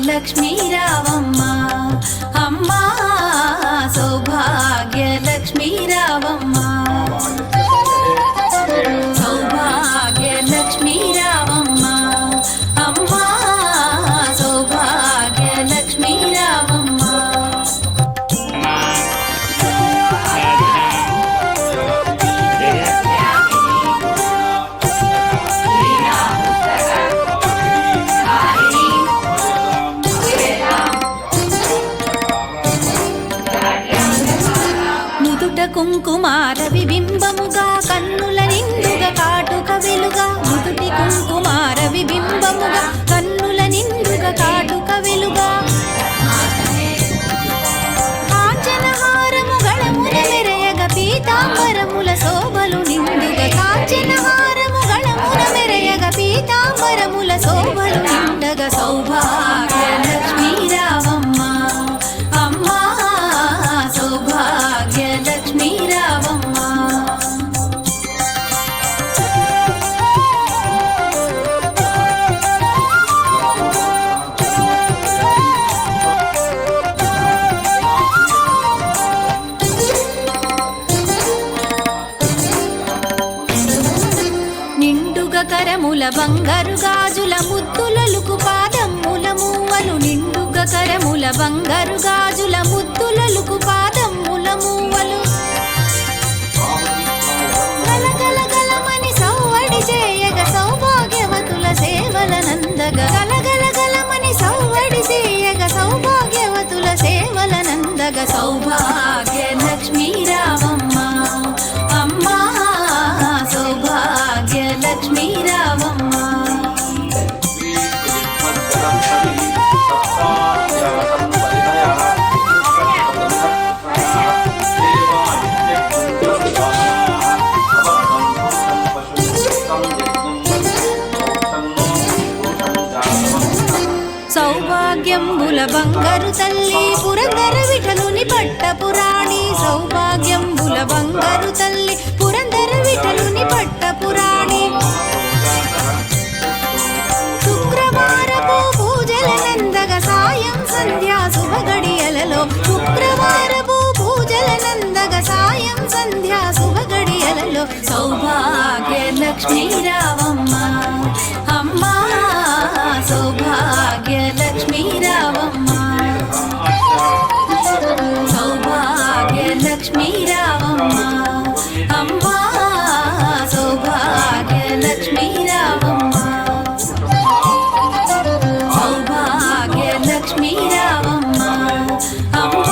లక్ష్మీ రావమ్మ అమ్మ సౌభాగ్య లక్ష్మీ రావమ్మ సౌభాగ్య లక్ష్మీ రావమ్మ అమ్మ సౌభాగ్య లక్ష్మీ రావమ్మ కుంకుమార విబింబముగా కన్నుల నిండుగా కాటుక వెలుగా నుదుటి కుంకుమార విబింబముగా కన్నుల నిండుగా కాటుక వెలుగా కాంచనహారము గళమున మెరయగ పీతాంబరముల శోభలు నిండుగా కాంచనహారము గళమున మెరయగ పీతాంబరముల శోభలు నిండగా సౌభాగ్య లక్ష్మీ రావమ్మ అమ్మ సౌభాగ్య లక్ష్మీ రావమ్మ నిండుగా కరముల బంగారు గాజుల ముద్దులలుకు పాదమ్ముల మూవలు నిండుగా కరముల బంగారు గాజుల ముద్దులలుకు పాదమ్ముల మూవలు గలగలగలమని సౌవడి చేయగ సౌభాగ్యవతుల సేవల నందగ గలగలగలమని సౌవడి చేయగ సౌభాగ్యవతుల సేవల నందగ సౌభాగ్య లక్ష్మీ రావమ్మ అమ్మ సౌభాగ్య లక్ష్మీ రావమ్మ సౌభాగ్యంబుల బంగారు తల్లి పురందర విఠలుని పట్టపురాణి సౌభాగ్యంబుల బంగారు తల్లి పురందర విఠలుని పట్టపురాణి శుక్రవారపు పూజల నందగ సాయం సంధ్యా శుభగడియలలో శుక్రవారపు పూజల నందగ సాయం సంధ్యా శుభగడియలలో సౌభాగ్య లక్ష్మీ రావమ్మ అమ్మ సౌభాగ్య లక్ష్మీ రావమ్మ సౌభాగ్య లక్ష్మీ రావమ్మ అమ్మ సౌభాగ్య లక్ష్మీ రావమ్మ సౌభాగ్య లక్ష్మీ రావమ్మ అమ్మ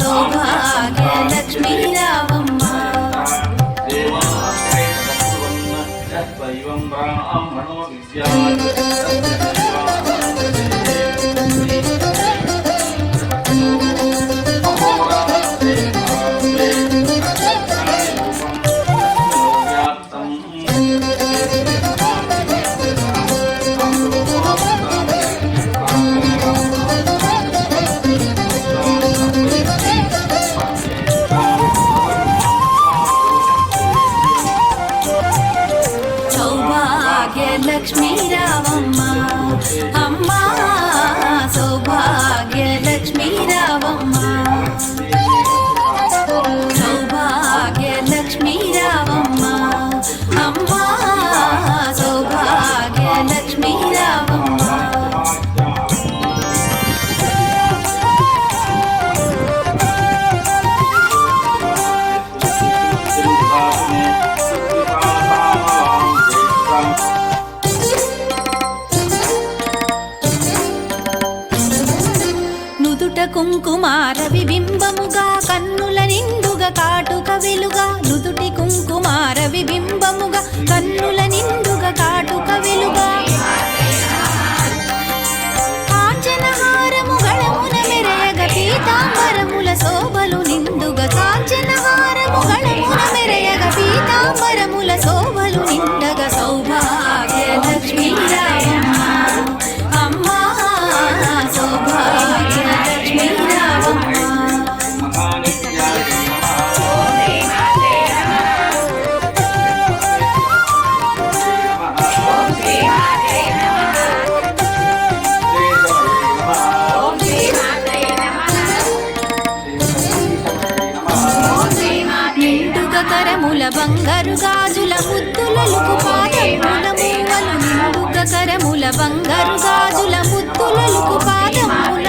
సౌభాగ్య లక్ష్మీ రావమ్మ లక్ష్మీ రావమ్మ అమ్మ సౌభాగ్య లక్ష్మీ రావమ్మ సౌభాగ్య లక్ష్మీ రావమ్మ అమ్మ సౌభాగ్య లక్ష్మీ రావమ్మ కుంకుమార విబింబముగా కన్నుల నిండుగా కాటుక వెలుగా నుదుటి కుంకుమార విబింబముగా కన్నుల నిండుగా కాటుక వెలుగా కాంచనహారము గళమున మెరయగ పీతాంబరముల శోభలు నిండుగా కాంచనహారము గళమున మెరయగ పీతాంబరముల శోభలు నిండగ సౌభాగ్య లక్ష్మీ రావమ్మ బంగారు గాజుల ముద్దులలుకు పాదముల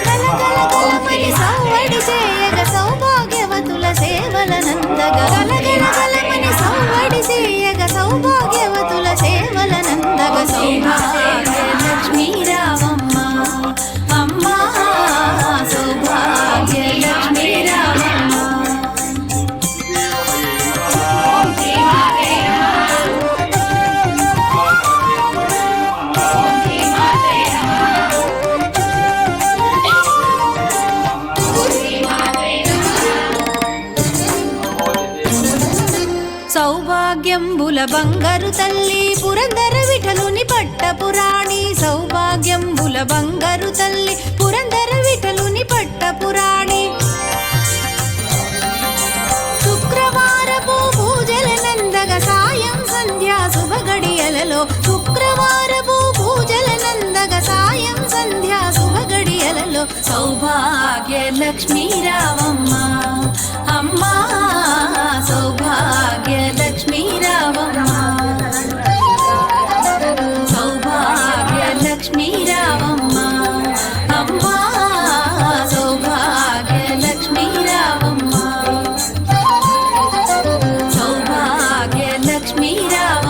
కలకలగలమని సవ్వడి చేయగ సౌభాగ్యవతుల సేవల నందగ కలగలగలమని సవ్వడి చేయగ సౌభాగ్యవతుల సేవల నందగ సౌభాగ్య లక్ష్మీ రావమ్మ అమ్మా సౌభాగ్య లక్ష్మీ రావమ్మ. సౌభాగ్యంబుల బంగారు తల్లి పురందర విఠలుని పట్టపురాణి సౌభాగ్యంబుల బంగారు తల్లి పురందర విఠలుని పట్టపురాణి శుక్రవారపు పూజల నందగ సాయం సంధ్యా శుభగడియలలో శుక్రవారపు పూజల నందగ సాయం సంధ్యా శుభగడియలలో సౌభాగ్య లక్ష్మీ రావమ్మ అమ్మా సౌభాగ్య లక్ష్మీ రావమ్మ సౌభాగ్య లక్ష్మీ రావమ్మ అమ్మా సౌభాగ్య లక్ష్మీ రావమ్మ సౌభాగ్య లక్ష్మీ రావమ్మ.